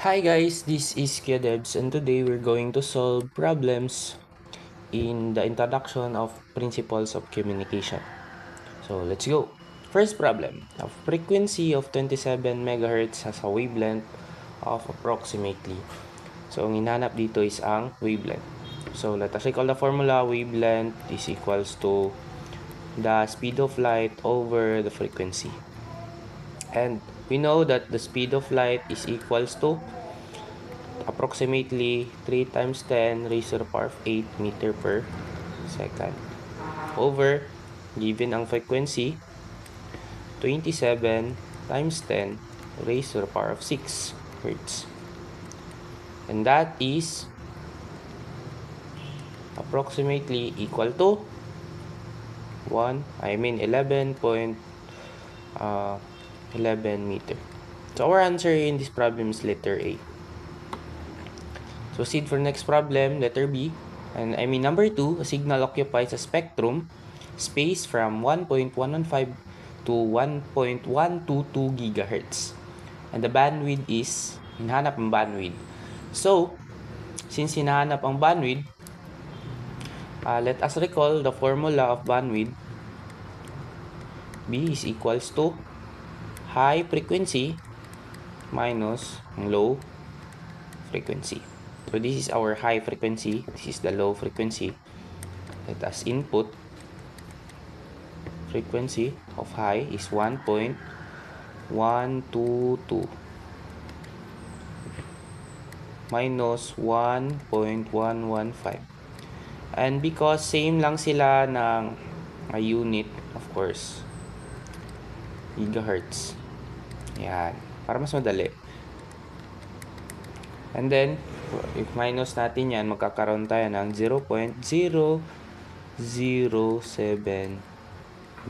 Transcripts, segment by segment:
Hi guys, this is Kiadebs and today we're going to solve problems in the introduction of principles of communication. So let's go. First problem. A frequency of 27 MHz has a wavelength of approximately. So ang hinahanap dito is ang wavelength. So let us recall the formula. Wavelength is equals to the speed of light over the frequency. And we know that the speed of light is equals to approximately 3 times 10 raised to the power of 8 meter per second over, given ang frequency, 27 times 10 raised to the power of 6 hertz. And that is approximately equal to 11.11 meter. So our answer in this problem is letter A. So proceed for next problem, letter B. Number 2, a signal occupies a spectrum space from 1.115 to 1.122 gigahertz. And the bandwidth is, hinahanap ang bandwidth. So, since hinahanap ang bandwidth, let us recall the formula of bandwidth. B is equals to high frequency minus low frequency. So this is our high frequency, this is the low frequency. Let us input. Frequency of high is 1.122 minus 1.115. And because same lang sila ng unit, of course, gigahertz. Yan, para mas madali. And then, if minus natin yan, magkakaroon tayo ng 0.007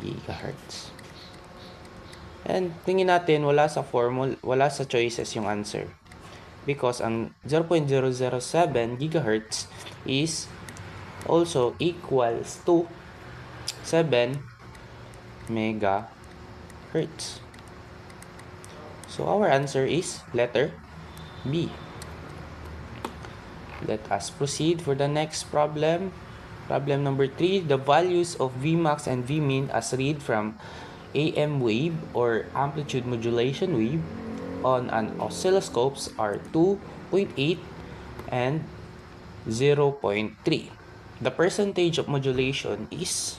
gigahertz. And tingin natin, wala sa choices yung answer. Because ang 0.007 gigahertz is also equals to 7 megahertz. So our answer is letter B. Let us proceed for the next problem. Problem number 3. The values of Vmax and Vmin as read from AM wave or amplitude modulation wave on an oscilloscope are 2.8 and 0.3. The percentage of modulation is...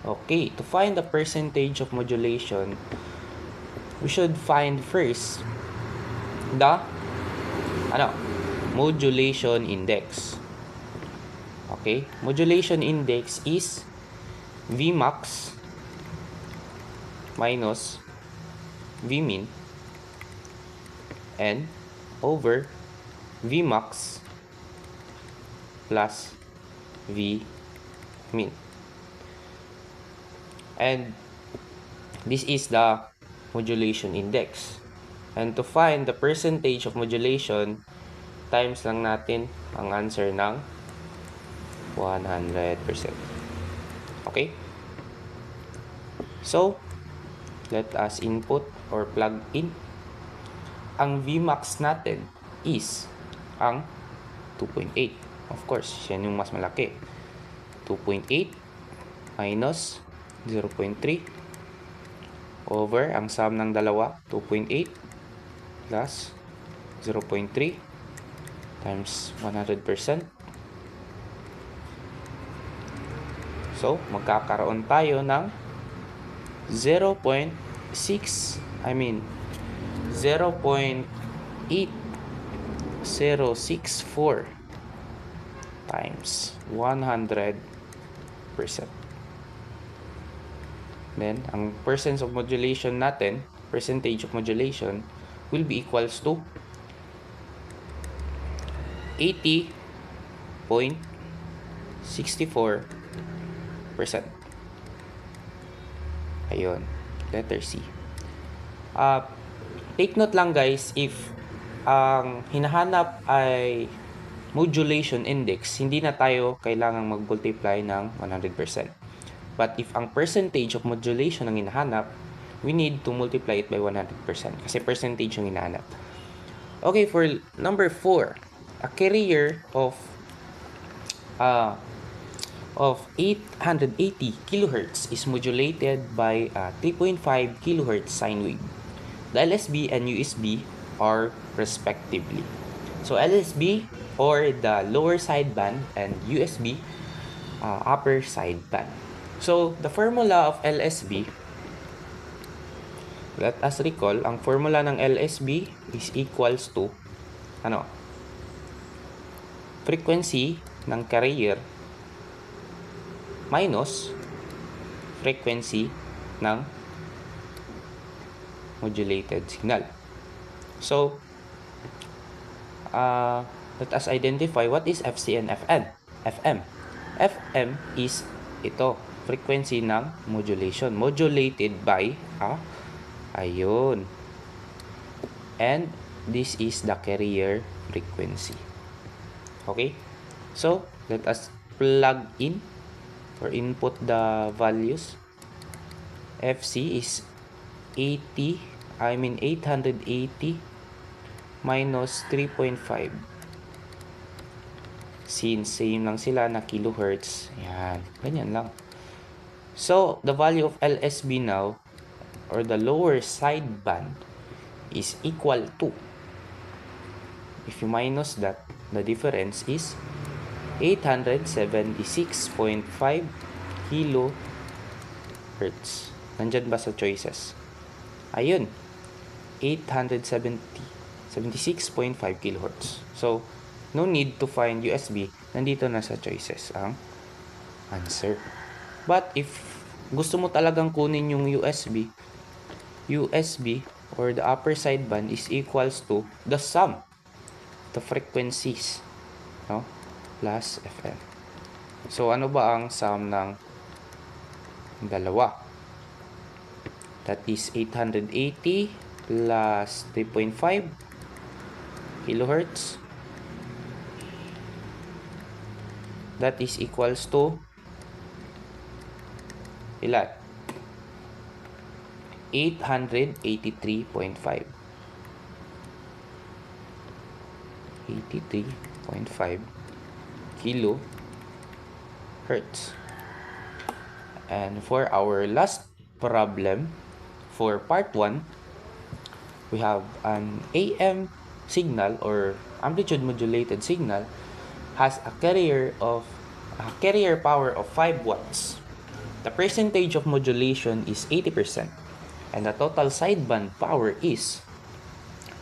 Okay, to find the percentage of modulation, we should find first the modulation index. Okay, modulation index is Vmax minus Vmin and over Vmax plus Vmin. And this is the modulation index. And to find the percentage of modulation, times lang natin ang answer ng 100%. Okay? So, let us input or plug in. Ang Vmax natin is ang 2.8. Of course, yan yung mas malaki. 2.8 minus 0.3 over ang sum ng dalawa, 2.8 plus 0.3 times 100%. So, magkakaroon tayo ng 0.8064 times 100%. Then, ang percentage of modulation will be equals to 80.64%. Ayun, letter C. Take note lang guys, if ang hinahanap ay modulation index, hindi na tayo kailangang mag-multiply ng 100%. But if ang percentage of modulation ang hinahanap, we need to multiply it by 100% kasi percentage yung hinahanap. Okay, for number 4, a carrier uh, of 880 kilohertz is modulated by a 3.5 kilohertz sine wave. The LSB and USB are respectively. So LSB or the lower sideband and USB upper sideband. So the formula of LSB, let us recall, ang formula ng LSB is equals to frequency ng carrier minus frequency ng modulated signal. So, let us identify what is FC and FM. FM is ito, frequency ng modulation. Modulated by, ayun. And this is the carrier frequency. Okay? So, let us plug in or input the values. FC is 880 minus 3.5. Since same lang sila na kilohertz, yan, ganyan lang. So, the value of LSB now, or the lower sideband, is equal to, if you minus that, the difference is 876.5 kilohertz. Nandyan ba sa choices? Ayun, 876.5 kilohertz. So, no need to find USB. Nandito na sa choices ang answer. But if gusto mo talagang kunin yung USB or the upper sideband is equals to the sum, the frequencies, no? Plus FM. So, ano ba ang sum ng dalawa? That is 880 plus 3.5 kilohertz. That is equals to ilan? 883.5. 83.5 kilohertz. And for our last problem, for part 1, we have an AM signal or amplitude modulated signal has a carrier power of 5 watts. The percentage of modulation is 80% and the total sideband power is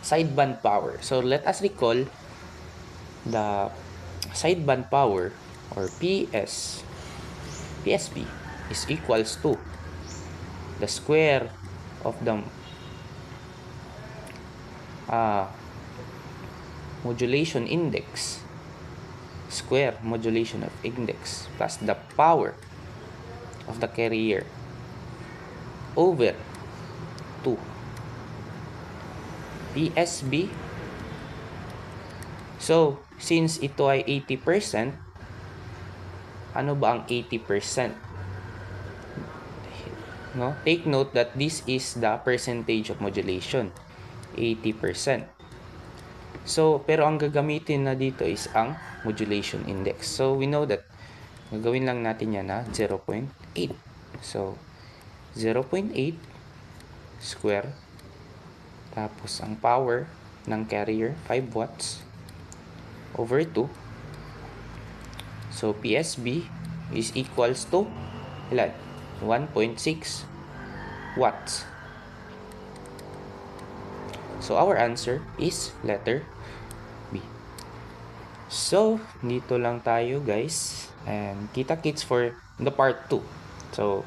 sideband power. So let us recall the sideband power or PSP is equals to the square of the modulation index, square modulation of index plus the power of the carrier over 2 PSB. So, since ito ay 80%, ano ba ang 80%? No? Take note that this is the percentage of modulation, 80%. So, pero ang gagamitin na dito is ang modulation index. So, we know that gagawin lang natin yan na 0.8. So, 0.8 square. Tapos, ang power ng carrier, 5 watts over 2. So, PSB is equals to ilan? 1.6 watts. So, our answer is letter B. So, dito lang tayo guys. And kita-kits for the part 2. So,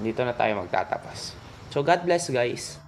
dito na tayo magtatapos. So, God bless guys.